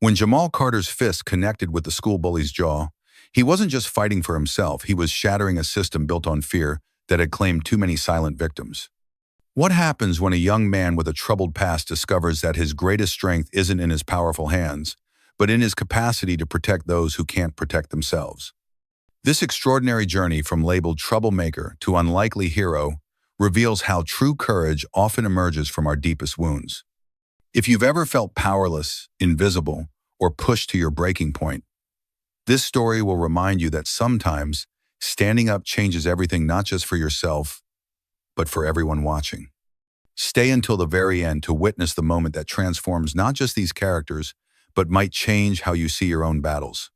When Jamal Carter's fist connected with the school bully's jaw, he wasn't just fighting for himself, he was shattering a system built on fear that had claimed too many silent victims. What happens when a young man with a troubled past discovers that his greatest strength isn't in his powerful hands, but in his capacity to protect those who can't protect themselves? This extraordinary journey from labeled troublemaker to unlikely hero reveals how true courage often emerges from our deepest wounds. If you've ever felt powerless, invisible, or pushed to your breaking point, this story will remind you that sometimes standing up changes everything, not just for yourself, but for everyone watching. Stay until the very end to witness the moment that transforms not just these characters, but might change how you see your own battles.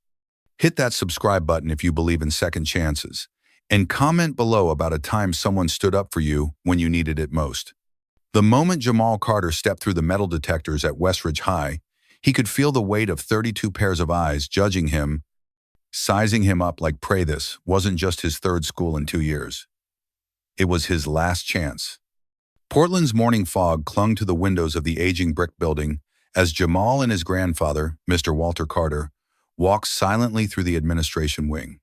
Hit that subscribe button if you believe in second chances, and comment below about a time someone stood up for you when you needed it most. The moment Jamal Carter stepped through the metal detectors at Westridge High, he could feel the weight of 32 pairs of eyes judging him, sizing him up like prey. This wasn't just his third school in 2 years. It was his last chance. Portland's morning fog clung to the windows of the aging brick building as Jamal and his grandfather, Mr. Walter Carter, walked silently through the administration wing.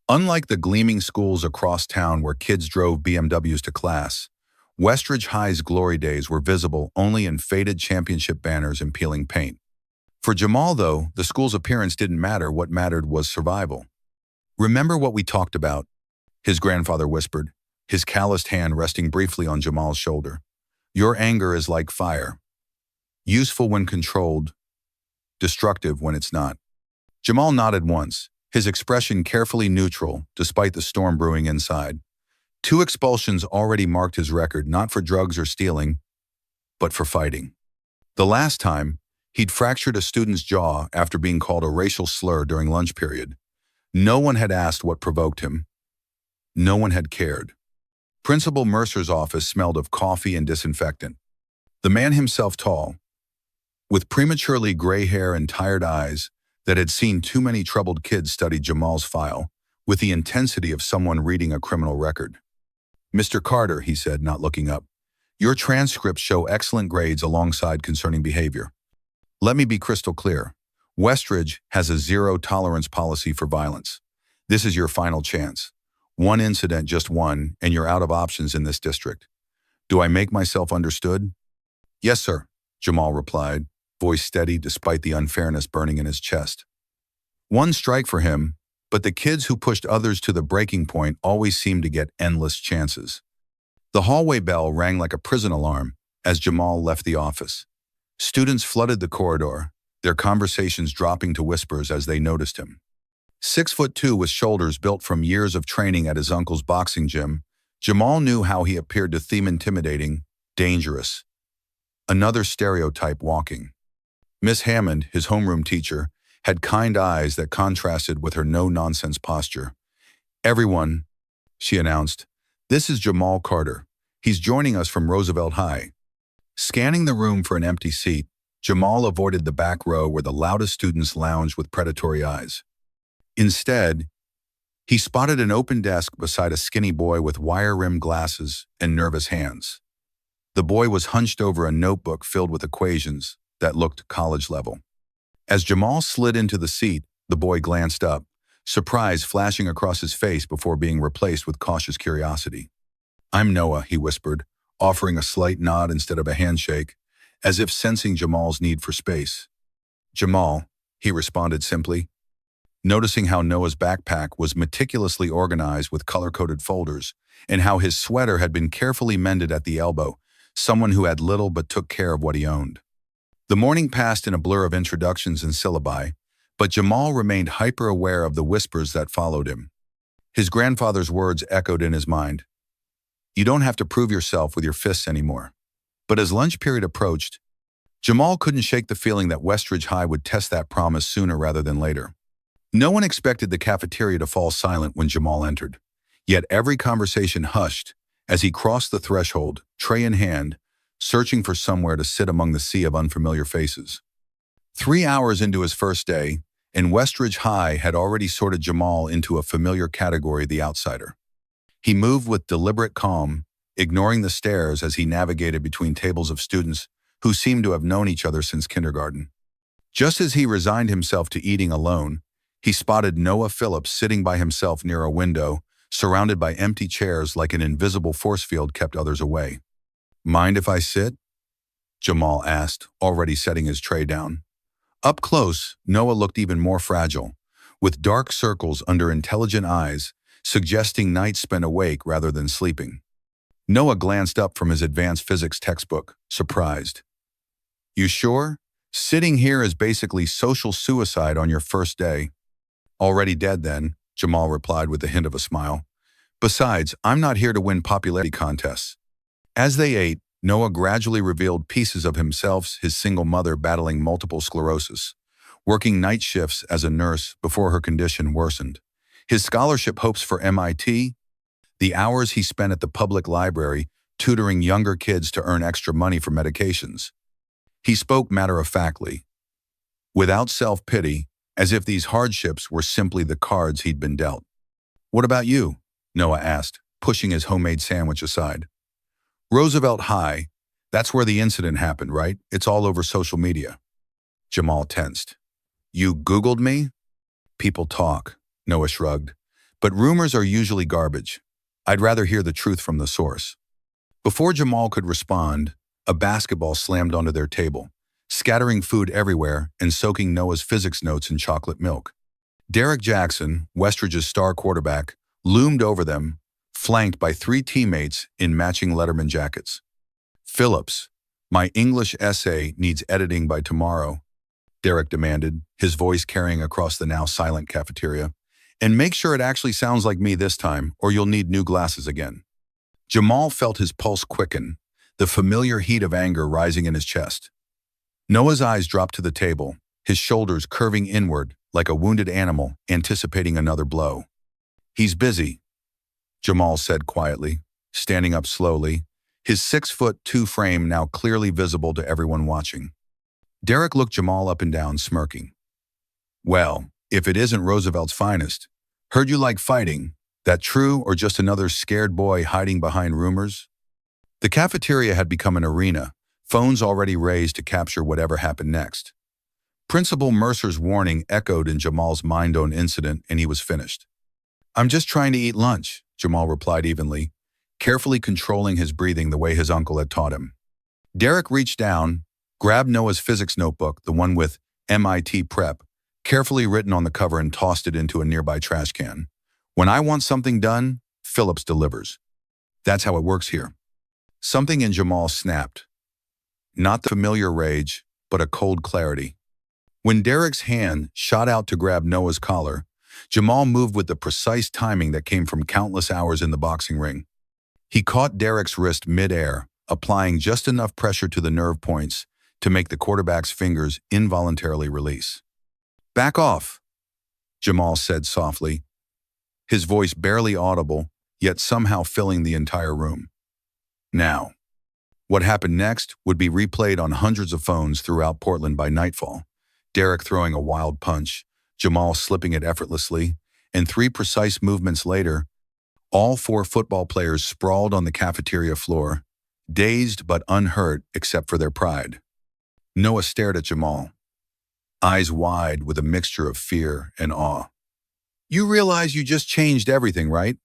Unlike the gleaming schools across town where kids drove BMWs to class, Westridge High's glory days were visible only in faded championship banners and peeling paint. For Jamal, though, the school's appearance didn't matter. What mattered was survival. "Remember what we talked about?" his grandfather whispered, his calloused hand resting briefly on Jamal's shoulder. "Your anger is like fire. Useful when controlled, destructive when it's not." Jamal nodded once, his expression carefully neutral despite the storm brewing inside. 2 expulsions already marked his record, not for drugs or stealing, but for fighting. The last time, he'd fractured a student's jaw after being called a racial slur during lunch period. No one had asked what provoked him. No one had cared. Principal Mercer's office smelled of coffee and disinfectant. The man himself, tall, with prematurely gray hair and tired eyes that had seen too many troubled kids, studied Jamal's file with the intensity of someone reading a criminal record. "Mr. Carter," he said, not looking up, "your transcripts show excellent grades alongside concerning behavior. Let me be crystal clear. Westridge has a zero-tolerance policy for violence. This is your final chance. One incident, just one, and you're out of options in this district. Do I make myself understood?" "Yes, sir," Jamal replied, voice steady despite the unfairness burning in his chest. One strike for him, but the kids who pushed others to the breaking point always seemed to get endless chances. The hallway bell rang like a prison alarm as Jamal left the office. Students flooded the corridor, their conversations dropping to whispers as they noticed him. 6'2" with shoulders built from years of training at his uncle's boxing gym, Jamal knew how he appeared to them: intimidating, dangerous. Another stereotype walking. Miss Hammond, his homeroom teacher, had kind eyes that contrasted with her no-nonsense posture. "Everyone," she announced, "this is Jamal Carter. He's joining us from Roosevelt High." Scanning the room for an empty seat, Jamal avoided the back row where the loudest students lounged with predatory eyes. Instead, he spotted an open desk beside a skinny boy with wire-rimmed glasses and nervous hands. The boy was hunched over a notebook filled with equations that looked college level. As Jamal slid into the seat, the boy glanced up, surprise flashing across his face before being replaced with cautious curiosity. "I'm Noah," he whispered, offering a slight nod instead of a handshake, as if sensing Jamal's need for space. "Jamal," he responded simply, noticing how Noah's backpack was meticulously organized with color-coded folders and how his sweater had been carefully mended at the elbow, someone who had little but took care of what he owned. The morning passed in a blur of introductions and syllabi, but Jamal remained hyper-aware of the whispers that followed him. His grandfather's words echoed in his mind. "You don't have to prove yourself with your fists anymore." But as lunch period approached, Jamal couldn't shake the feeling that Westridge High would test that promise sooner rather than later. No one expected the cafeteria to fall silent when Jamal entered, yet every conversation hushed as he crossed the threshold, tray in hand, searching for somewhere to sit among the sea of unfamiliar faces. 3 hours into his first day, and Westridge High had already sorted Jamal into a familiar category, the outsider. He moved with deliberate calm, ignoring the stares as he navigated between tables of students who seemed to have known each other since kindergarten. Just as he resigned himself to eating alone, he spotted Noah Phillips sitting by himself near a window, surrounded by empty chairs like an invisible force field kept others away. "Mind if I sit?" Jamal asked, already setting his tray down. Up close, Noah looked even more fragile, with dark circles under intelligent eyes, suggesting nights spent awake rather than sleeping. Noah glanced up from his advanced physics textbook, surprised. "You sure? Sitting here is basically social suicide on your first day." "Already dead then," Jamal replied with a hint of a smile. "Besides, I'm not here to win popularity contests." As they ate, Noah gradually revealed pieces of himself, his single mother battling multiple sclerosis, working night shifts as a nurse before her condition worsened, his scholarship hopes for MIT, the hours he spent at the public library tutoring younger kids to earn extra money for medications. He spoke matter-of-factly, without self-pity, as if these hardships were simply the cards he'd been dealt. "What about you?" Noah asked, pushing his homemade sandwich aside. "Roosevelt High. That's where the incident happened, right? It's all over social media." Jamal tensed. "You Googled me?" "People talk," Noah shrugged. "But rumors are usually garbage. I'd rather hear the truth from the source." Before Jamal could respond, a basketball slammed onto their table, scattering food everywhere and soaking Noah's physics notes in chocolate milk. Derek Jackson, Westridge's star quarterback, loomed over them, flanked by 3 teammates in matching Letterman jackets. "Phillips, my English essay needs editing by tomorrow," Derek demanded, his voice carrying across the now silent cafeteria. "And make sure it actually sounds like me this time, or you'll need new glasses again." Jamal felt his pulse quicken, the familiar heat of anger rising in his chest. Noah's eyes dropped to the table, his shoulders curving inward like a wounded animal anticipating another blow. "He's busy," Jamal said quietly, standing up slowly, his 6'2" frame now clearly visible to everyone watching. Derek looked Jamal up and down, smirking. "Well, if it isn't Roosevelt's finest. Heard you like fighting. That true or just another scared boy hiding behind rumors?" The cafeteria had become an arena, phones already raised to capture whatever happened next. Principal Mercer's warning echoed in Jamal's mind on incident, and he was finished. "I'm just trying to eat lunch," Jamal replied evenly, carefully controlling his breathing the way his uncle had taught him. Derek reached down, grabbed Noah's physics notebook, the one with MIT prep, carefully written on the cover, and tossed it into a nearby trash can. "When I want something done, Phillips delivers. That's how it works here." Something in Jamal snapped. Not the familiar rage, but a cold clarity. When Derek's hand shot out to grab Noah's collar, Jamal moved with the precise timing that came from countless hours in the boxing ring. He caught Derek's wrist mid-air, applying just enough pressure to the nerve points to make the quarterback's fingers involuntarily release. "Back off," Jamal said softly, his voice barely audible, yet somehow filling the entire room. Now, what happened next would be replayed on hundreds of phones throughout Portland by nightfall. Derek throwing a wild punch, Jamal slipping it effortlessly, and 3 precise movements later, all 4 football players sprawled on the cafeteria floor, dazed but unhurt except for their pride. Noah stared at Jamal, eyes wide with a mixture of fear and awe. "You realize you just changed everything, right?"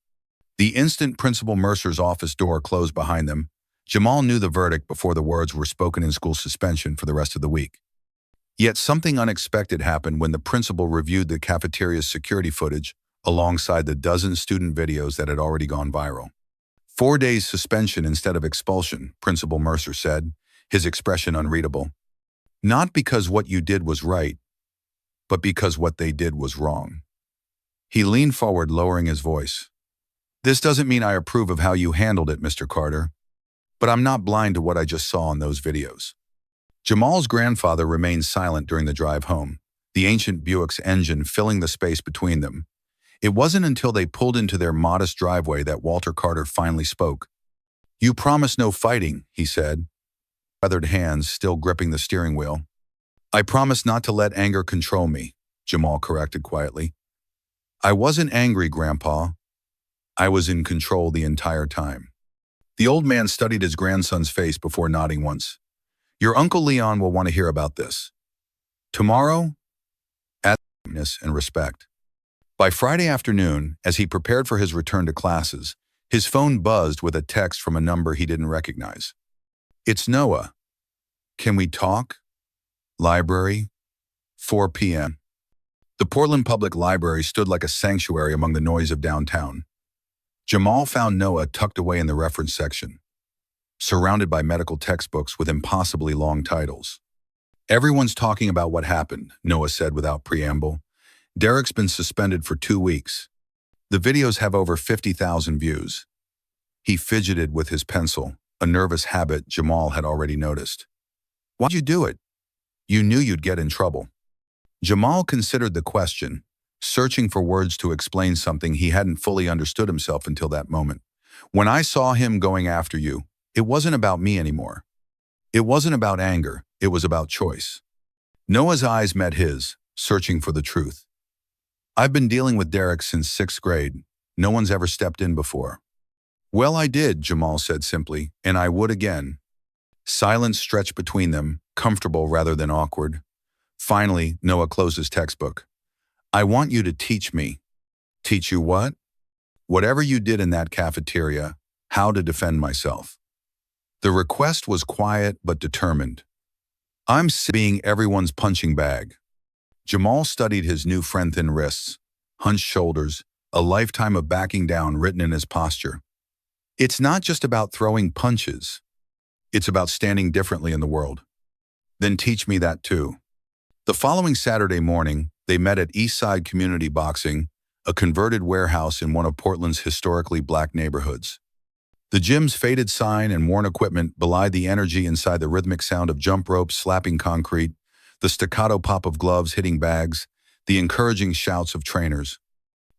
The instant Principal Mercer's office door closed behind them, Jamal knew the verdict before the words were spoken in school suspension for the rest of the week. Yet something unexpected happened when the principal reviewed the cafeteria's security footage alongside the dozen student videos that had already gone viral. 4 days suspension instead of expulsion, Principal Mercer said, his expression unreadable. "Not because what you did was right, but because what they did was wrong." He leaned forward, lowering his voice. "This doesn't mean I approve of how you handled it, Mr. Carter, but I'm not blind to what I just saw in those videos." Jamal's grandfather remained silent during the drive home, the ancient Buick's engine filling the space between them. It wasn't until they pulled into their modest driveway that Walter Carter finally spoke. "You promised no fighting," he said, weathered hands still gripping the steering wheel. "I promised not to let anger control me," Jamal corrected quietly. "I wasn't angry, Grandpa. I was in control the entire time." The old man studied his grandson's face before nodding once. "Your Uncle Leon will want to hear about this." Tomorrow, attentiveness and respect. By Friday afternoon, as he prepared for his return to classes, his phone buzzed with a text from a number he didn't recognize. It's Noah. Can we talk? Library, 4 p.m. The Portland Public Library stood like a sanctuary among the noise of downtown. Jamal found Noah tucked away in the reference section, surrounded by medical textbooks with impossibly long titles. Everyone's talking about what happened, Noah said without preamble. Derek's been suspended for 2 weeks. The videos have over 50,000 views. He fidgeted with his pencil, a nervous habit Jamal had already noticed. Why'd you do it? You knew you'd get in trouble. Jamal considered the question, searching for words to explain something he hadn't fully understood himself until that moment. When I saw him going after you, it wasn't about me anymore. It wasn't about anger, it was about choice. Noah's eyes met his, searching for the truth. I've been dealing with Derek since 6th grade. No one's ever stepped in before. Well, I did, Jamal said simply, and I would again. Silence stretched between them, comfortable rather than awkward. Finally, Noah closed his textbook. I want you to teach me. Teach you what? Whatever you did in that cafeteria, how to defend myself. The request was quiet but determined. I'm sick of being everyone's punching bag. Jamal studied his new friend-thin wrists, hunched shoulders, a lifetime of backing down written in his posture. It's not just about throwing punches. It's about standing differently in the world. Then teach me that too. The following Saturday morning, they met at Eastside Community Boxing, a converted warehouse in one of Portland's historically black neighborhoods. The gym's faded sign and worn equipment belied the energy inside the rhythmic sound of jump ropes slapping concrete, the staccato pop of gloves hitting bags, the encouraging shouts of trainers.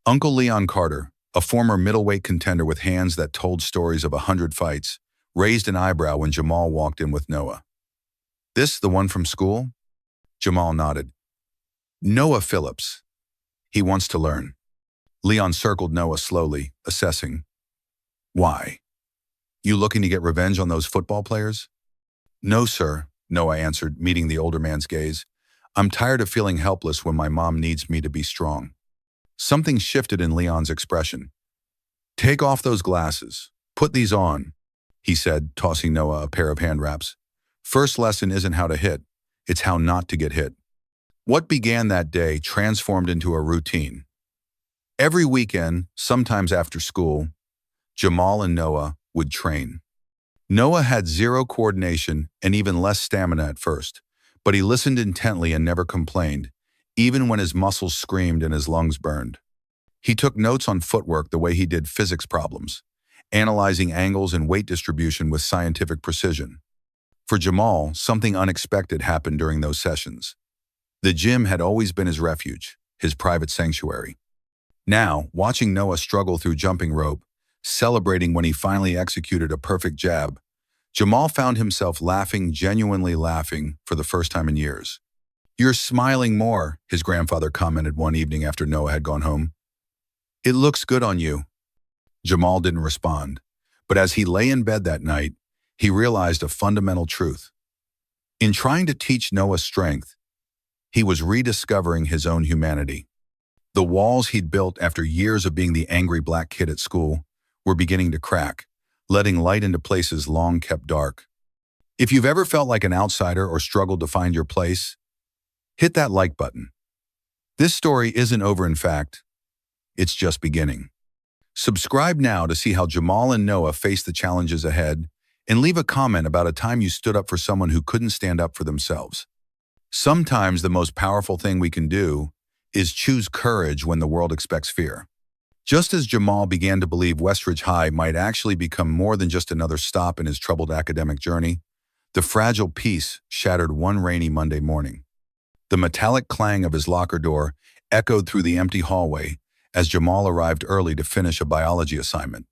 Uncle Leon Carter, a former middleweight contender with hands that told stories of 100 fights, raised an eyebrow when Jamal walked in with Noah. This the one from school? Jamal nodded. Noah Phillips. He wants to learn. Leon circled Noah slowly, assessing. Why? You looking to get revenge on those football players? No, sir, Noah answered, meeting the older man's gaze. I'm tired of feeling helpless when my mom needs me to be strong. Something shifted in Leon's expression. Take off those glasses. Put these on, he said, tossing Noah a pair of hand wraps. First lesson isn't how to hit. It's how not to get hit. What began that day transformed into a routine. Every weekend, sometimes after school, Jamal and Noah would train. Noah had zero coordination and even less stamina at first, but he listened intently and never complained, even when his muscles screamed and his lungs burned. He took notes on footwork the way he did physics problems, analyzing angles and weight distribution with scientific precision. For Jamal, something unexpected happened during those sessions. The gym had always been his refuge, his private sanctuary. Now, watching Noah struggle through jumping rope, celebrating when he finally executed a perfect jab, Jamal found himself laughing, genuinely laughing, for the first time in years. You're smiling more, his grandfather commented one evening after Noah had gone home. It looks good on you. Jamal didn't respond, but as he lay in bed that night, he realized a fundamental truth. In trying to teach Noah strength, he was rediscovering his own humanity. The walls he'd built after years of being the angry black kid at school were beginning to crack, letting light into places long kept dark. If you've ever felt like an outsider or struggled to find your place, hit that like button. This story isn't over, in fact, it's just beginning. Subscribe now to see how Jamal and Noah face the challenges ahead, and leave a comment about a time you stood up for someone who couldn't stand up for themselves. Sometimes the most powerful thing we can do is choose courage when the world expects fear. Just as Jamal began to believe Westridge High might actually become more than just another stop in his troubled academic journey, the fragile peace shattered one rainy Monday morning. The metallic clang of his locker door echoed through the empty hallway as Jamal arrived early to finish a biology assignment.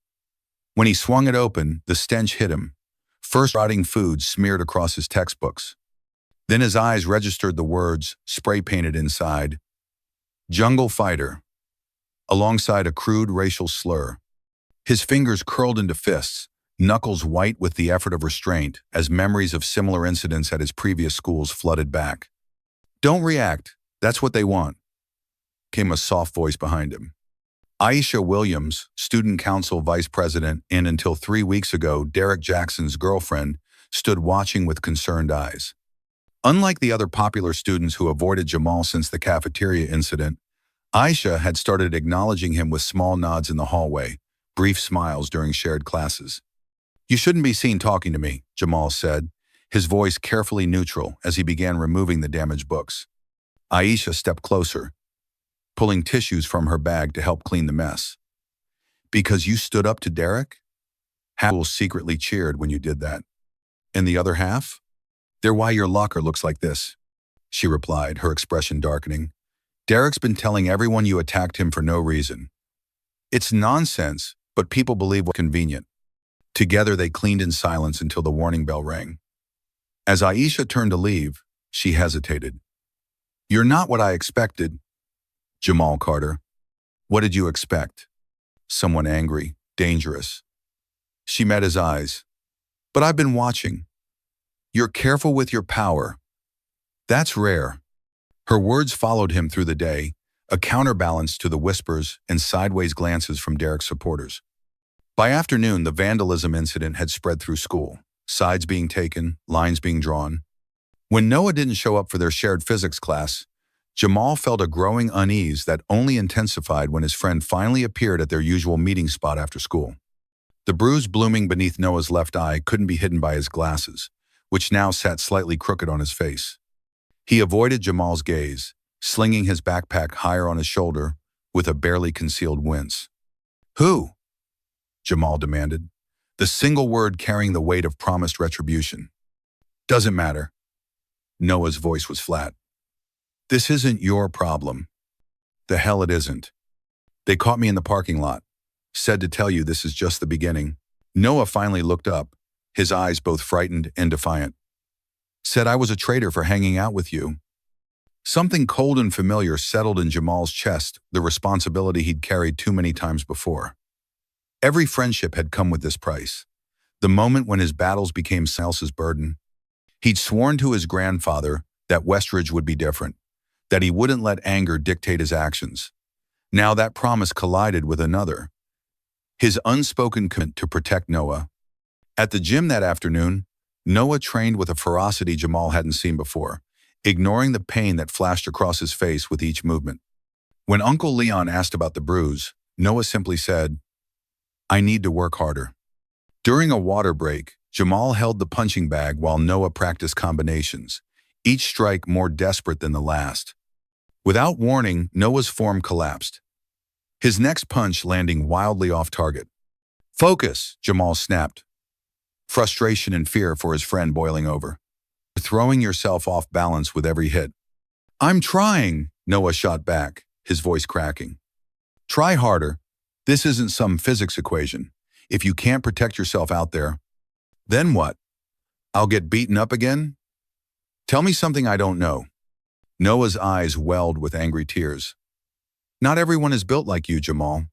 When he swung it open, the stench hit him, first rotting food smeared across his textbooks. Then his eyes registered the words, spray-painted inside, Jungle Fighter, alongside a crude racial slur. His fingers curled into fists, knuckles white with the effort of restraint as memories of similar incidents at his previous schools flooded back. Don't react. That's what they want, came a soft voice behind him. Aisha Williams, student council vice president and until 3 weeks ago, Derek Jackson's girlfriend, stood watching with concerned eyes. Unlike the other popular students who avoided Jamal since the cafeteria incident, Aisha had started acknowledging him with small nods in the hallway, brief smiles during shared classes. You shouldn't be seen talking to me, Jamal said, his voice carefully neutral as he began removing the damaged books. Aisha stepped closer, pulling tissues from her bag to help clean the mess. Because you stood up to Derek? Half secretly cheered when you did that. And the other half? They're why your locker looks like this, she replied, her expression darkening. Derek's been telling everyone you attacked him for no reason. It's nonsense, but people believe what's convenient. Together they cleaned in silence until the warning bell rang. As Aisha turned to leave, she hesitated. You're not what I expected, Jamal Carter. What did you expect? Someone angry, dangerous. She met his eyes. But I've been watching. You're careful with your power. That's rare. Her words followed him through the day, a counterbalance to the whispers and sideways glances from Derek's supporters. By afternoon, the vandalism incident had spread through school, sides being taken, lines being drawn. When Noah didn't show up for their shared physics class, Jamal felt a growing unease that only intensified when his friend finally appeared at their usual meeting spot after school. The bruise blooming beneath Noah's left eye couldn't be hidden by his glasses, which now sat slightly crooked on his face. He avoided Jamal's gaze, slinging his backpack higher on his shoulder with a barely concealed wince. Who? Jamal demanded, the single word carrying the weight of promised retribution. Doesn't matter. Noah's voice was flat. This isn't your problem. The hell it isn't. They caught me in the parking lot. Said to tell you this is just the beginning. Noah finally looked up, his eyes both frightened and defiant. Said I was a traitor for hanging out with you. Something cold and familiar settled in Jamal's chest, the responsibility he'd carried too many times before. Every friendship had come with this price. The moment when his battles became someone else's burden. He'd sworn to his grandfather that Westridge would be different, that he wouldn't let anger dictate his actions. Now that promise collided with another. His unspoken commitment to protect Noah. At the gym that afternoon, Noah trained with a ferocity Jamal hadn't seen before, ignoring the pain that flashed across his face with each movement. When Uncle Leon asked about the bruise, Noah simply said, I need to work harder. During a water break, Jamal held the punching bag while Noah practiced combinations, each strike more desperate than the last. Without warning, Noah's form collapsed, his next punch landing wildly off target. Focus, Jamal snapped, frustration and fear for his friend boiling over. You're throwing yourself off balance with every hit. I'm trying, Noah shot back, his voice cracking. Try harder. This isn't some physics equation. If you can't protect yourself out there, then what? I'll get beaten up again? Tell me something I don't know. Noah's eyes welled with angry tears. Not everyone is built like you, Jamal.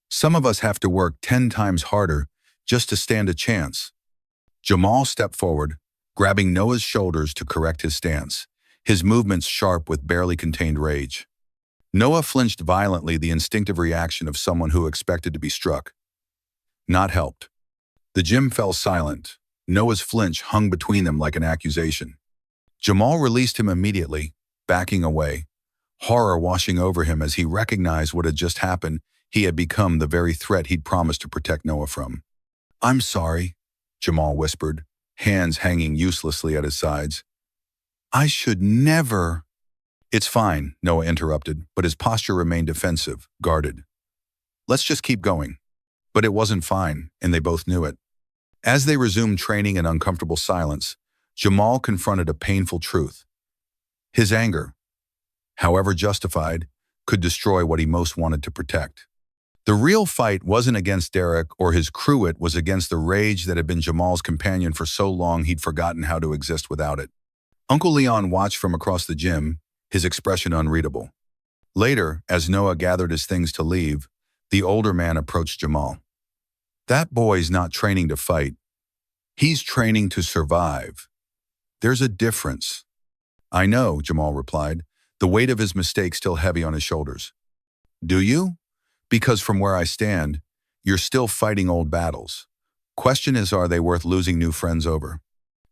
Some of us have to work 10 times harder just to stand a chance. Jamal stepped forward, grabbing Noah's shoulders to correct his stance, his movements sharp with barely contained rage. Noah flinched violently, the instinctive reaction of someone who expected to be struck. Not helped. The gym fell silent. Noah's flinch hung between them like an accusation. Jamal released him immediately, backing away, horror washing over him as he recognized what had just happened. He had become the very threat he'd promised to protect Noah from. I'm sorry, Jamal whispered, hands hanging uselessly at his sides. I should never. It's fine, Noah interrupted, but his posture remained defensive, guarded. Let's just keep going. But it wasn't fine, and they both knew it. As they resumed training in uncomfortable silence, Jamal confronted a painful truth. His anger, however justified, could destroy what he most wanted to protect. The real fight wasn't against Derek or his crew, it was against the rage that had been Jamal's companion for so long he'd forgotten how to exist without it. Uncle Leon watched from across the gym, his expression unreadable. Later, as Noah gathered his things to leave, the older man approached Jamal. That boy's not training to fight. He's training to survive. There's a difference. I know, Jamal replied, the weight of his mistake still heavy on his shoulders. Do you? Because from where I stand, you're still fighting old battles. Question is, are they worth losing new friends over?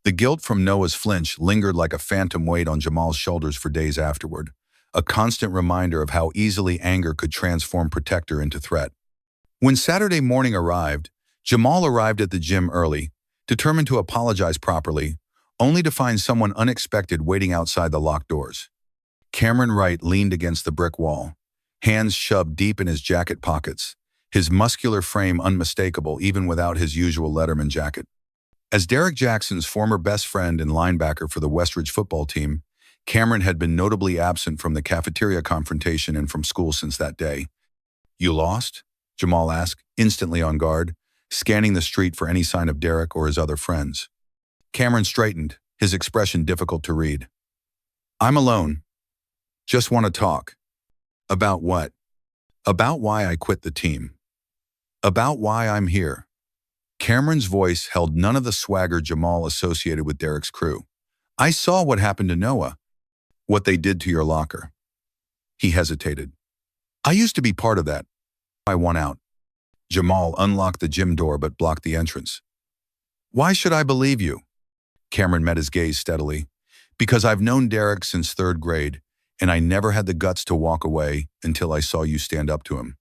The guilt from Noah's flinch lingered like a phantom weight on Jamal's shoulders for days afterward, a constant reminder of how easily anger could transform protector into threat. When Saturday morning arrived, Jamal arrived at the gym early, determined to apologize properly, only to find someone unexpected waiting outside the locked doors. Cameron Wright leaned against the brick wall, hands shoved deep in his jacket pockets, his muscular frame unmistakable even without his usual Letterman jacket. As Derek Jackson's former best friend and linebacker for the Westridge football team, Cameron had been notably absent from the cafeteria confrontation and from school since that day. You lost? Jamal asked, instantly on guard, scanning the street for any sign of Derek or his other friends. Cameron straightened, his expression difficult to read. I'm alone. Just want to talk. About what? About why I quit the team. About why I'm here. Cameron's voice held none of the swagger Jamal associated with Derek's crew. I saw what happened to Noah. What they did to your locker. He hesitated. I used to be part of that. I won out. Jamal unlocked the gym door but blocked the entrance. Why should I believe you? Cameron met his gaze steadily. Because I've known Derek since 3rd grade, and I never had the guts to walk away until I saw you stand up to him.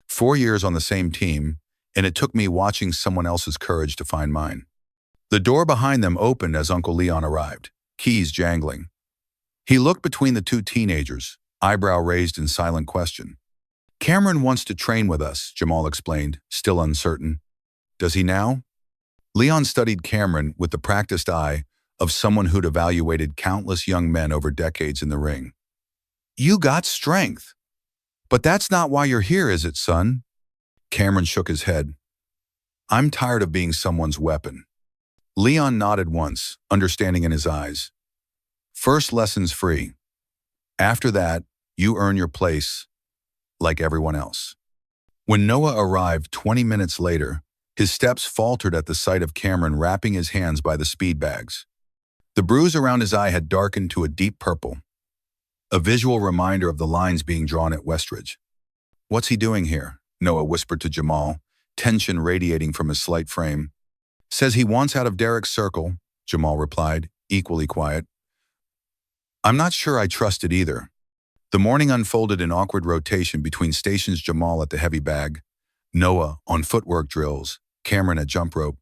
4 years on the same team, and it took me watching someone else's courage to find mine. The door behind them opened as Uncle Leon arrived, keys jangling. He looked between the two teenagers, eyebrow raised in silent question. Cameron wants to train with us, Jamal explained, still uncertain. Does he now? Leon studied Cameron with the practiced eye of someone who'd evaluated countless young men over decades in the ring. You got strength. But that's not why you're here, is it, son? Cameron shook his head. I'm tired of being someone's weapon. Leon nodded once, understanding in his eyes. First lesson's free. After that, you earn your place, like everyone else. When Noah arrived 20 minutes later, his steps faltered at the sight of Cameron wrapping his hands by the speed bags. The bruise around his eye had darkened to a deep purple, a visual reminder of the lines being drawn at Westridge. What's he doing here? Noah whispered to Jamal, tension radiating from his slight frame. Says he wants out of Derek's circle, Jamal replied, equally quiet. I'm not sure I trust it either. The morning unfolded in awkward rotation between stations, Jamal at the heavy bag, Noah on footwork drills, Cameron at jump rope.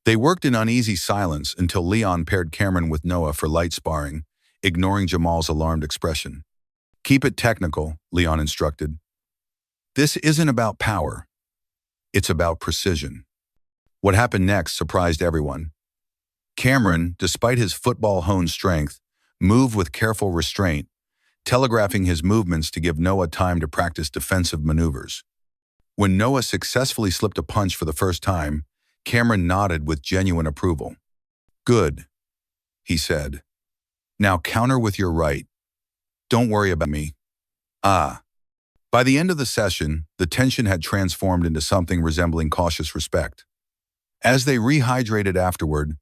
They worked in uneasy silence until Leon paired Cameron with Noah for light sparring, ignoring Jamal's alarmed expression. Keep it technical, Leon instructed. This isn't about power. It's about precision. What happened next surprised everyone. Cameron, despite his football-honed strength, moved with careful restraint, telegraphing his movements to give Noah time to practice defensive maneuvers. When Noah successfully slipped a punch for the first time, Cameron nodded with genuine approval. Good, he said. Now counter with your right. Don't worry about me. Ah. By the end of the session, the tension had transformed into something resembling cautious respect. As they rehydrated afterward,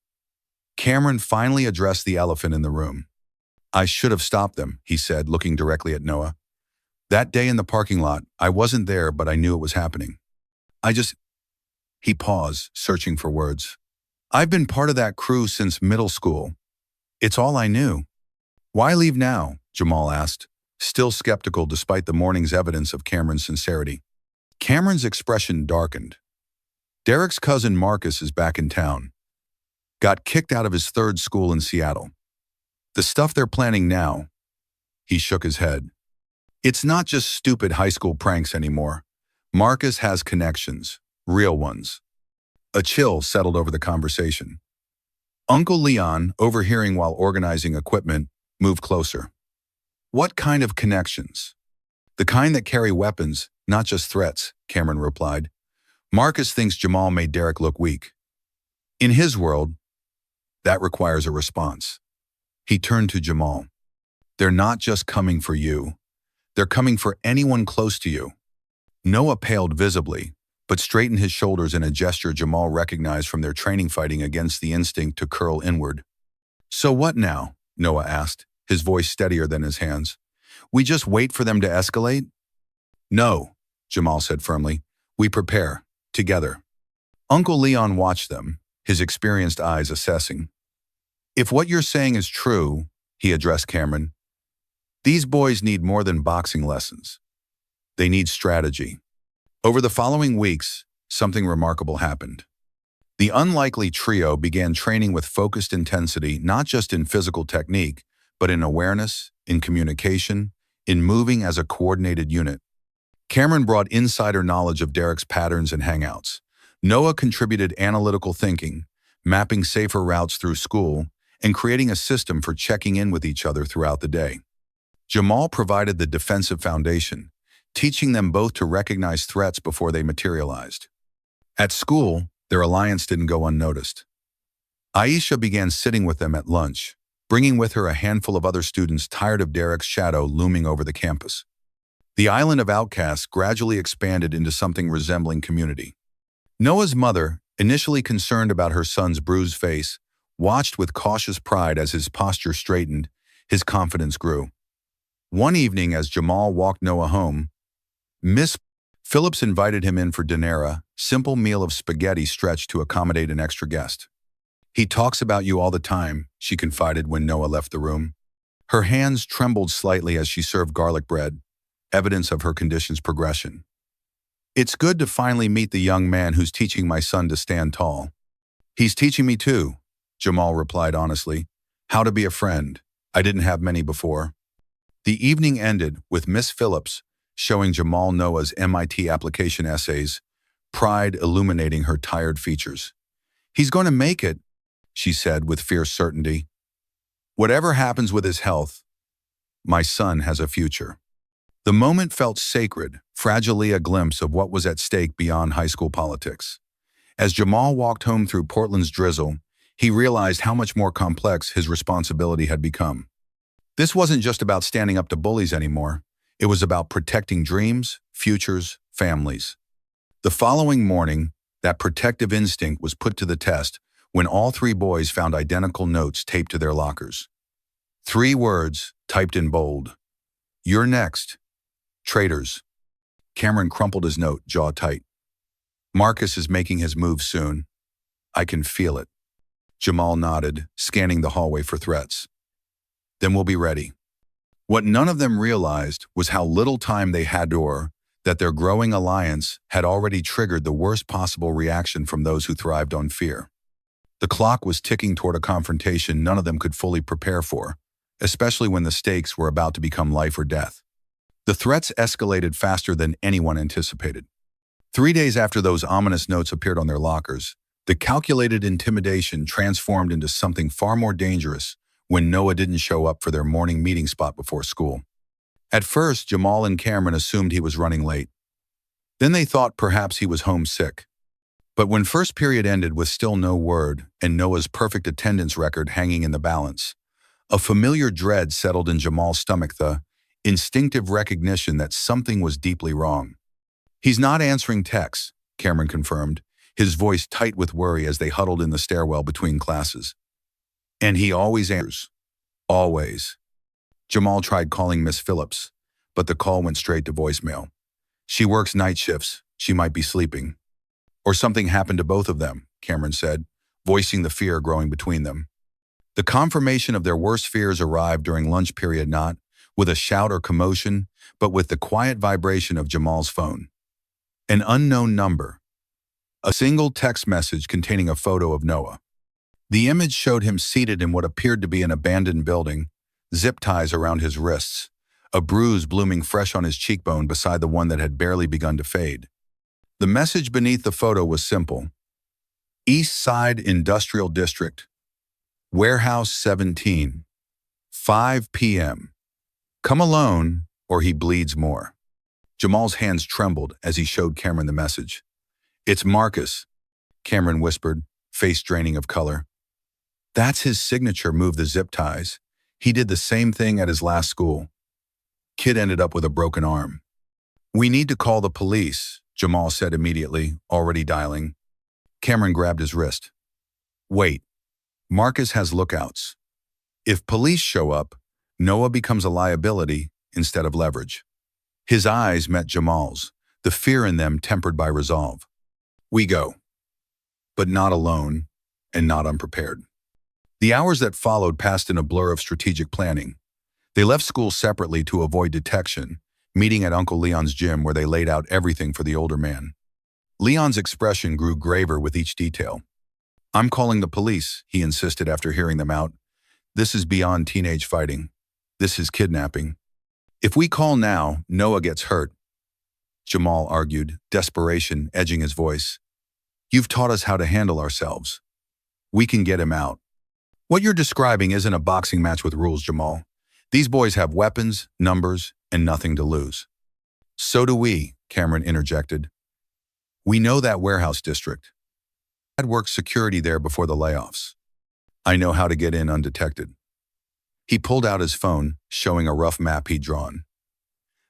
Cameron finally addressed the elephant in the room. I should have stopped them, he said, looking directly at Noah. That day in the parking lot, I wasn't there, but I knew it was happening. He paused, searching for words. I've been part of that crew since middle school. It's all I knew. Why leave now? Jamal asked, still skeptical despite the morning's evidence of Cameron's sincerity. Cameron's expression darkened. Derek's cousin Marcus is back in town. Got kicked out of his 3rd school in Seattle. The stuff they're planning now, he shook his head. It's not just stupid high school pranks anymore. Marcus has connections, real ones. A chill settled over the conversation. Uncle Leon, overhearing while organizing equipment, moved closer. What kind of connections? The kind that carry weapons, not just threats, Cameron replied. Marcus thinks Jamal made Derek look weak. In his world, that requires a response. He turned to Jamal. They're not just coming for you. They're coming for anyone close to you. Noah paled visibly, but straightened his shoulders in a gesture Jamal recognized from their training fighting against the instinct to curl inward. So what now? Noah asked, his voice steadier than his hands. "We just wait for them to escalate?" "No," Jamal said firmly. "We prepare. Together." Uncle Leon watched them, his experienced eyes assessing. "If what you're saying is true," he addressed Cameron, "these boys need more than boxing lessons. They need strategy." Over the following weeks, something remarkable happened. The unlikely trio began training with focused intensity, not just in physical technique, but in awareness, in communication, in moving as a coordinated unit. Cameron brought insider knowledge of Derek's patterns and hangouts. Noah contributed analytical thinking, mapping safer routes through school, and creating a system for checking in with each other throughout the day. Jamal provided the defensive foundation, teaching them both to recognize threats before they materialized. At school, their alliance didn't go unnoticed. Aisha began sitting with them at lunch, bringing with her a handful of other students tired of Derek's shadow looming over the campus. The island of outcasts gradually expanded into something resembling community. Noah's mother, initially concerned about her son's bruised face, watched with cautious pride as his posture straightened, his confidence grew. One evening, as Jamal walked Noah home, Miss Phillips invited him in for dinner, a simple meal of spaghetti stretched to accommodate an extra guest. "He talks about you all the time," she confided when Noah left the room. Her hands trembled slightly as she served garlic bread, evidence of her condition's progression. "It's good to finally meet the young man who's teaching my son to stand tall." "He's teaching me too," Jamal replied honestly. "How to be a friend. I didn't have many before." The evening ended with Miss Phillips showing Jamal Noah's MIT application essays, pride illuminating her tired features. "He's going to make it," she said with fierce certainty. "Whatever happens with his health, my son has a future." The moment felt sacred, fragilely a glimpse of what was at stake beyond high school politics. As Jamal walked home through Portland's drizzle, he realized how much more complex his responsibility had become. This wasn't just about standing up to bullies anymore. It was about protecting dreams, futures, families. The following morning, that protective instinct was put to the test when all three boys found identical notes taped to their lockers. 3 words, typed in bold. "You're next. Traitors." Cameron crumpled his note, jaw tight. "Marcus is making his move soon. I can feel it." Jamal nodded, scanning the hallway for threats. "Then we'll be ready." What none of them realized was how little time they had, or that their growing alliance had already triggered the worst possible reaction from those who thrived on fear. The clock was ticking toward a confrontation none of them could fully prepare for, especially when the stakes were about to become life or death. The threats escalated faster than anyone anticipated. 3 days after those ominous notes appeared on their lockers, the calculated intimidation transformed into something far more dangerous when Noah didn't show up for their morning meeting spot before school. At first, Jamal and Cameron assumed he was running late. Then they thought perhaps he was homesick. But when first period ended with still no word and Noah's perfect attendance record hanging in the balance, a familiar dread settled in Jamal's stomach, the instinctive recognition that something was deeply wrong. "He's not answering texts," Cameron confirmed, his voice tight with worry as they huddled in the stairwell between classes. "And he always answers. Always." Jamal tried calling Miss Phillips, but the call went straight to voicemail. "She works night shifts. She might be sleeping." "Or something happened to both of them," Cameron said, voicing the fear growing between them. The confirmation of their worst fears arrived during lunch period, not with a shout or commotion, but with the quiet vibration of Jamal's phone. An unknown number. A single text message containing a photo of Noah. The image showed him seated in what appeared to be an abandoned building, zip ties around his wrists, a bruise blooming fresh on his cheekbone beside the one that had barely begun to fade. The message beneath the photo was simple. "East Side Industrial District, Warehouse 17, 5 p.m. Come alone or he bleeds more." Jamal's hands trembled as he showed Cameron the message. "It's Marcus," Cameron whispered, face draining of color. "That's his signature move, the zip ties. He did the same thing at his last school. Kid ended up with a broken arm." "We need to call the police," Jamal said immediately, already dialing. Cameron grabbed his wrist. "Wait. Marcus has lookouts. If police show up, Noah becomes a liability instead of leverage. His eyes met Jamal's, the fear in them tempered by resolve. We go, but not alone and not unprepared. The hours that followed passed in a blur of strategic planning. They left school separately to avoid detection, meeting at Uncle Leon's gym where they laid out everything for the older man. Leon's expression grew graver with each detail. I'm calling the police, he insisted after hearing them out. This is beyond teenage fighting. This is kidnapping. If we call now, Noah gets hurt, Jamal argued, desperation edging his voice. You've taught us how to handle ourselves. We can get him out. What you're describing isn't a boxing match with rules, Jamal. These boys have weapons, numbers, and nothing to lose. So do we, Cameron interjected. We know that warehouse district. Dad worked security there before the layoffs. I know how to get in undetected. He pulled out his phone, showing a rough map he'd drawn.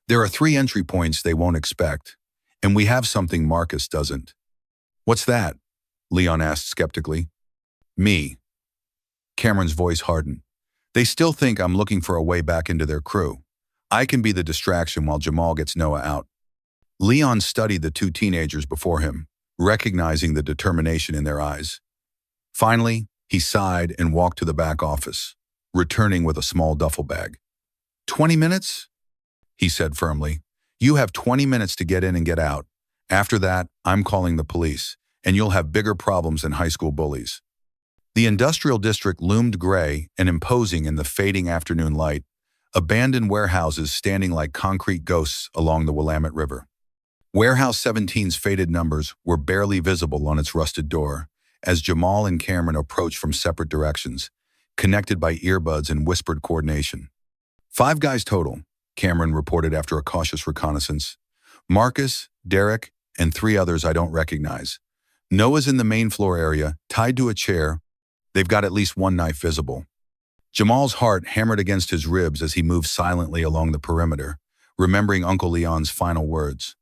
There are 3 entry points they won't expect, and we have something Marcus doesn't. What's that? Leon asked skeptically. Me. Cameron's voice hardened. They still think I'm looking for a way back into their crew. I can be the distraction while Jamal gets Noah out. Leon studied the 2 teenagers before him, recognizing the determination in their eyes. Finally, he sighed and walked to the back office, returning with a small duffel bag. 20 minutes? He said firmly. You have 20 minutes to get in and get out. After that, I'm calling the police, and you'll have bigger problems than high school bullies. The industrial district loomed gray and imposing in the fading afternoon light, abandoned warehouses standing like concrete ghosts along the Willamette River. Warehouse 17's faded numbers were barely visible on its rusted door as Jamal and Cameron approached from separate directions, connected by earbuds and whispered coordination. 5 guys total, Cameron reported after a cautious reconnaissance. Marcus, Derek, and 3 others I don't recognize. Noah's in the main floor area, tied to a chair. They've got at least 1 knife visible. Jamal's heart hammered against his ribs as he moved silently along the perimeter, remembering Uncle Leon's final words.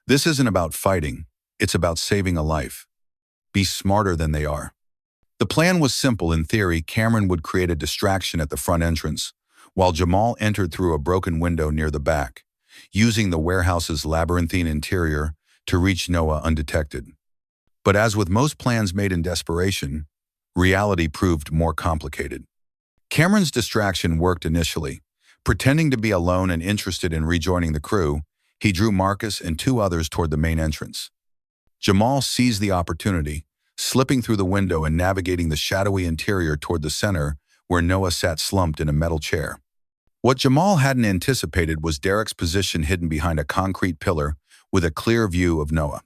This isn't about fighting, it's about saving a life. Be smarter than they are. The plan was simple. In theory, Cameron would create a distraction at the front entrance, while Jamal entered through a broken window near the back, using the warehouse's labyrinthine interior to reach Noah undetected. But as with most plans made in desperation, reality proved more complicated. Cameron's distraction worked initially. Pretending to be alone and interested in rejoining the crew, he drew Marcus and 2 others toward the main entrance. Jamal seized the opportunity, slipping through the window and navigating the shadowy interior toward the center where Noah sat slumped in a metal chair. What Jamal hadn't anticipated was Derek's position hidden behind a concrete pillar with a clear view of Noah.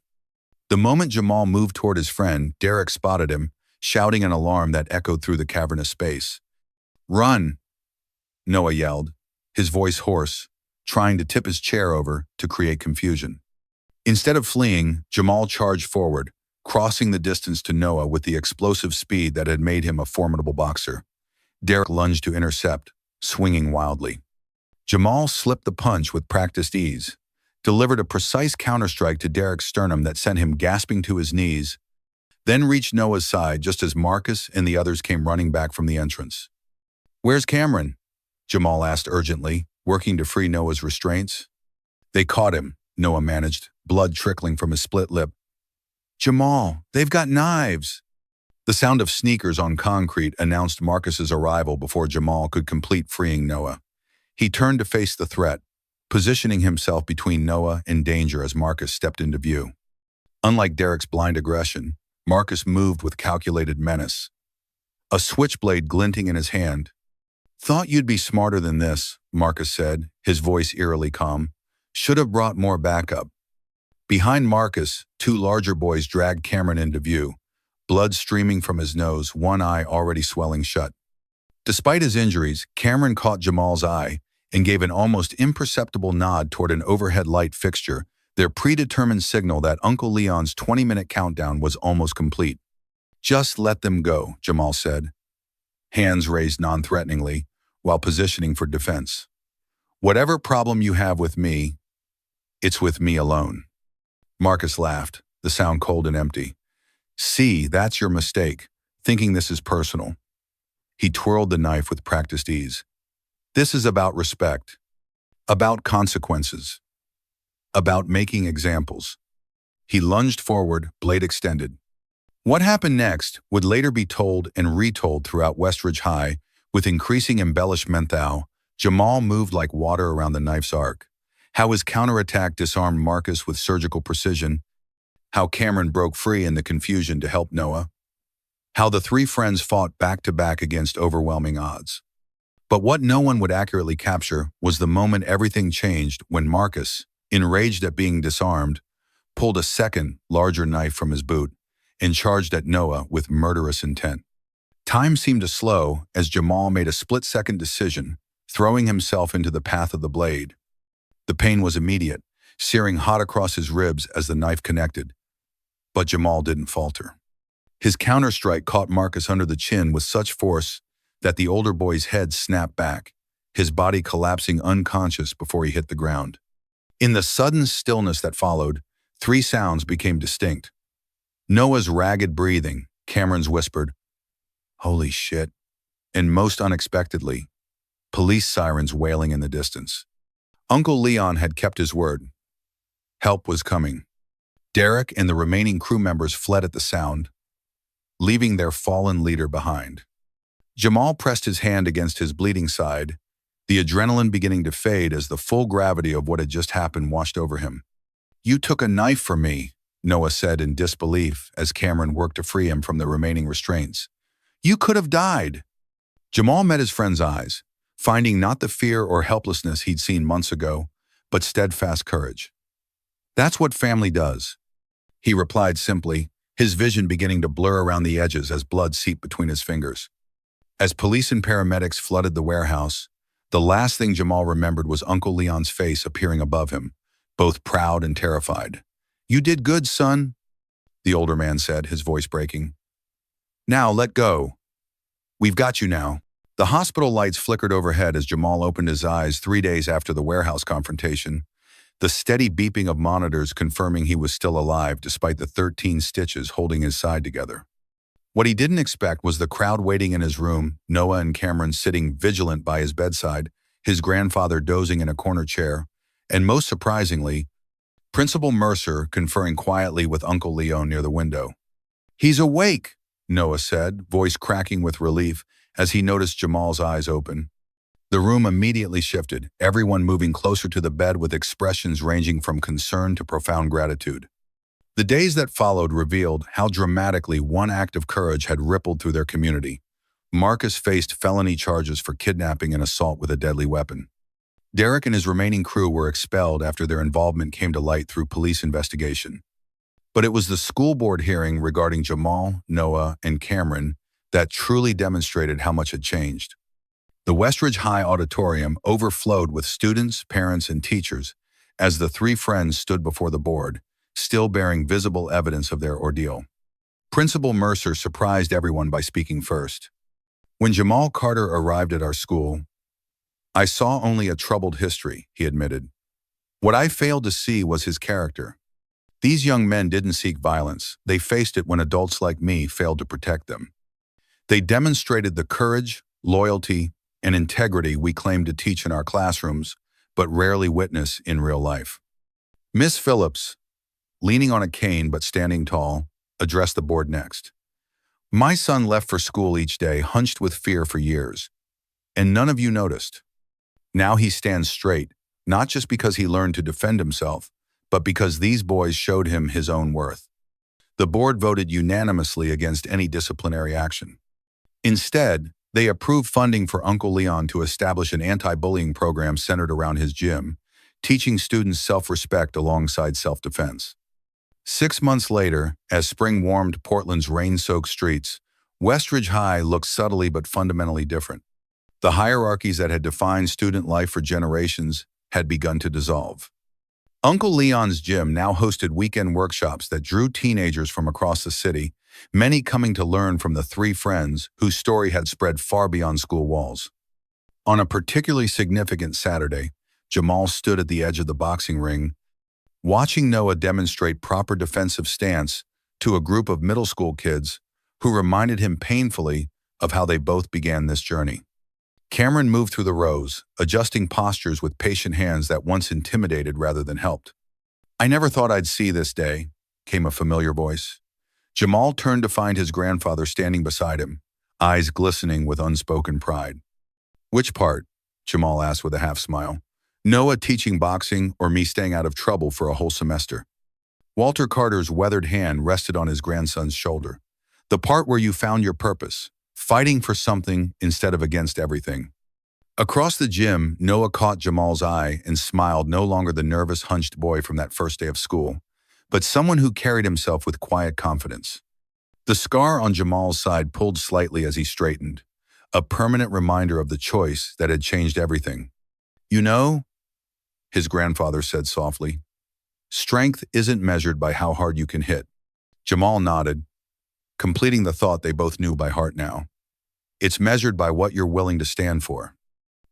The moment Jamal moved toward his friend, Derek spotted him, shouting an alarm that echoed through the cavernous space. Run! Noah yelled, his voice hoarse, trying to tip his chair over to create confusion. Instead of fleeing, Jamal charged forward, crossing the distance to Noah with the explosive speed that had made him a formidable boxer. Derek lunged to intercept, swinging wildly. Jamal slipped the punch with practiced ease, delivered a precise counterstrike to Derek's sternum that sent him gasping to his knees, then reached Noah's side just as Marcus and the others came running back from the entrance. Where's Cameron? Jamal asked urgently, working to free Noah's restraints. They caught him, Noah managed, blood trickling from his split lip. Jamal, they've got knives! The sound of sneakers on concrete announced Marcus's arrival before Jamal could complete freeing Noah. He turned to face the threat, positioning himself between Noah and danger as Marcus stepped into view. Unlike Derek's blind aggression, Marcus moved with calculated menace, a switchblade glinting in his hand. Thought you'd be smarter than this, Marcus said, his voice eerily calm. Should have brought more backup. Behind Marcus, 2 larger boys dragged Cameron into view, blood streaming from his nose, one eye already swelling shut. Despite his injuries, Cameron caught Jamal's eye and gave an almost imperceptible nod toward an overhead light fixture, their predetermined signal that Uncle Leon's 20-minute countdown was almost complete. Just let them go, Jamal said, hands raised non-threateningly, while positioning for defense. Whatever problem you have with me, it's with me alone. Marcus laughed, the sound cold and empty. See, that's your mistake, thinking this is personal. He twirled the knife with practiced ease. This is about respect, about consequences, about making examples. He lunged forward, blade extended. What happened next would later be told and retold throughout Westridge High with increasing embellishment. Jamal moved like water around the knife's arc. How his counterattack disarmed Marcus with surgical precision. How Cameron broke free in the confusion to help Noah. How the three friends fought back to back against overwhelming odds. But what no one would accurately capture was the moment everything changed when Marcus, enraged at being disarmed, pulled a second, larger knife from his boot and charged at Noah with murderous intent. Time seemed to slow as Jamal made a split-second decision, throwing himself into the path of the blade. The pain was immediate, searing hot across his ribs as the knife connected. But Jamal didn't falter. His counterstrike caught Marcus under the chin with such force that the older boy's head snapped back, his body collapsing unconscious before he hit the ground. In the sudden stillness that followed, three sounds became distinct. Noah's ragged breathing, Cameron's whispered, "Holy shit," and most unexpectedly, police sirens wailing in the distance. Uncle Leon had kept his word. Help was coming. Derek and the remaining crew members fled at the sound, leaving their fallen leader behind. Jamal pressed his hand against his bleeding side, the adrenaline beginning to fade as the full gravity of what had just happened washed over him. "You took a knife from me," Noah said in disbelief as Cameron worked to free him from the remaining restraints. "You could have died." Jamal met his friend's eyes, finding not the fear or helplessness he'd seen months ago, but steadfast courage. "That's what family does," he replied simply, his vision beginning to blur around the edges as blood seeped between his fingers. As police and paramedics flooded the warehouse, the last thing Jamal remembered was Uncle Leon's face appearing above him, both proud and terrified. "You did good, son," the older man said, his voice breaking. "Now let go. We've got you now." The hospital lights flickered overhead as Jamal opened his eyes 3 days after the warehouse confrontation, the steady beeping of monitors confirming he was still alive despite the 13 stitches holding his side together. What he didn't expect was the crowd waiting in his room, Noah and Cameron sitting vigilant by his bedside, his grandfather dozing in a corner chair, and most surprisingly, Principal Mercer conferring quietly with Uncle Leon near the window. "He's awake," Noah said, voice cracking with relief as he noticed Jamal's eyes open. The room immediately shifted, everyone moving closer to the bed with expressions ranging from concern to profound gratitude. The days that followed revealed how dramatically one act of courage had rippled through their community. Marcus faced felony charges for kidnapping and assault with a deadly weapon. Derek and his remaining crew were expelled after their involvement came to light through police investigation. But it was the school board hearing regarding Jamal, Noah, and Cameron that truly demonstrated how much had changed. The Westridge High auditorium overflowed with students, parents, and teachers as the three friends stood before the board, still bearing visible evidence of their ordeal. Principal Mercer surprised everyone by speaking first. "When Jamal Carter arrived at our school, I saw only a troubled history," he admitted. "What I failed to see was his character. These young men didn't seek violence. They faced it when adults like me failed to protect them. They demonstrated the courage, loyalty, and integrity we claim to teach in our classrooms, but rarely witness in real life." Miss Phillips, leaning on a cane but standing tall, addressed the board next. "My son left for school each day hunched with fear for years, and none of you noticed. Now he stands straight, not just because he learned to defend himself, but because these boys showed him his own worth." The board voted unanimously against any disciplinary action. Instead, they approved funding for Uncle Leon to establish an anti-bullying program centered around his gym, teaching students self-respect alongside self-defense. 6 months later, as spring warmed Portland's rain-soaked streets, Westridge High looked subtly but fundamentally different. The hierarchies that had defined student life for generations had begun to dissolve. Uncle Leon's gym now hosted weekend workshops that drew teenagers from across the city, many coming to learn from the three friends whose story had spread far beyond school walls. On a particularly significant Saturday, Jamal stood at the edge of the boxing ring, watching Noah demonstrate proper defensive stance to a group of middle school kids who reminded him painfully of how they both began this journey. Cameron moved through the rows, adjusting postures with patient hands that once intimidated rather than helped. "I never thought I'd see this day," came a familiar voice. Jamal turned to find his grandfather standing beside him, eyes glistening with unspoken pride. "Which part?" Jamal asked with a half-smile. "Noah teaching boxing or me staying out of trouble for a whole semester?" Walter Carter's weathered hand rested on his grandson's shoulder. "The part where you found your purpose, fighting for something instead of against everything." Across the gym, Noah caught Jamal's eye and smiled, no longer the nervous, hunched boy from that first day of school, but someone who carried himself with quiet confidence. The scar on Jamal's side pulled slightly as he straightened, a permanent reminder of the choice that had changed everything. "You know," his grandfather said softly, "strength isn't measured by how hard you can hit." Jamal nodded, completing the thought they both knew by heart now. "It's measured by what you're willing to stand for."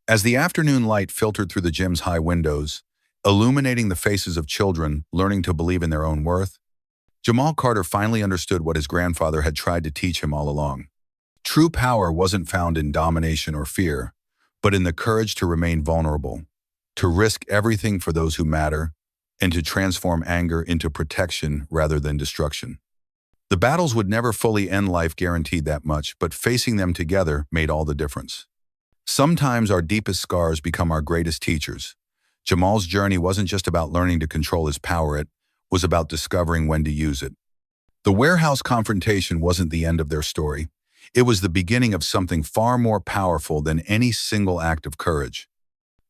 As the afternoon light filtered through the gym's high windows, illuminating the faces of children learning to believe in their own worth, Jamal Carter finally understood what his grandfather had tried to teach him all along. True power wasn't found in domination or fear, but in the courage to remain vulnerable, to risk everything for those who matter, and to transform anger into protection rather than destruction. The battles would never fully end, life guaranteed that much, but facing them together made all the difference. Sometimes our deepest scars become our greatest teachers. Jamal's journey wasn't just about learning to control his power, it was about discovering when to use it. The warehouse confrontation wasn't the end of their story. It was the beginning of something far more powerful than any single act of courage.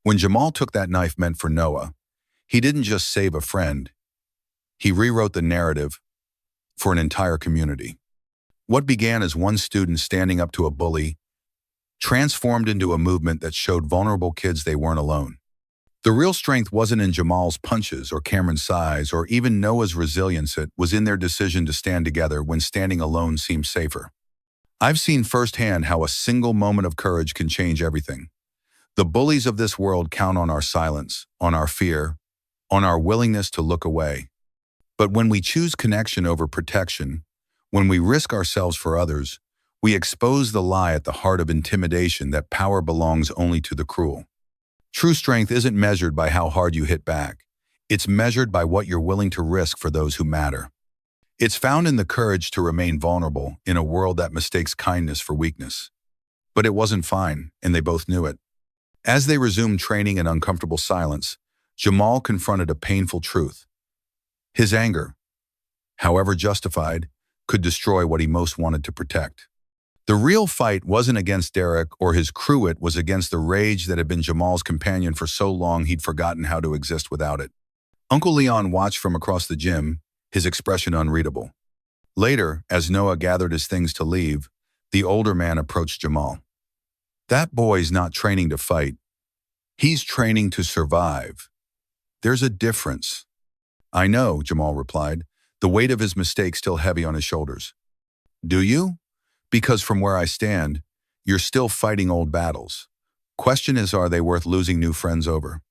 When Jamal took that knife meant for Noah, he didn't just save a friend. He rewrote the narrative for an entire community. What began as one student standing up to a bully transformed into a movement that showed vulnerable kids they weren't alone. The real strength wasn't in Jamal's punches or Cameron's size or even Noah's resilience. It was in their decision to stand together when standing alone seemed safer. I've seen firsthand how a single moment of courage can change everything. The bullies of this world count on our silence, on our fear, on our willingness to look away. But when we choose connection over protection, when we risk ourselves for others, we expose the lie at the heart of intimidation that power belongs only to the cruel. True strength isn't measured by how hard you hit back. It's measured by what you're willing to risk for those who matter. It's found in the courage to remain vulnerable in a world that mistakes kindness for weakness. But it wasn't fine, and they both knew it. As they resumed training in uncomfortable silence, Jamal confronted a painful truth. His anger, however justified, could destroy what he most wanted to protect. The real fight wasn't against Derek or his crew, it was against the rage that had been Jamal's companion for so long he'd forgotten how to exist without it. Uncle Leon watched from across the gym, his expression unreadable. Later, as Noah gathered his things to leave, the older man approached Jamal. "That boy's not training to fight. He's training to survive. There's a difference." "I know," Jamal replied, the weight of his mistake still heavy on his shoulders. "Do you? Because from where I stand, you're still fighting old battles. Question is, are they worth losing new friends over?"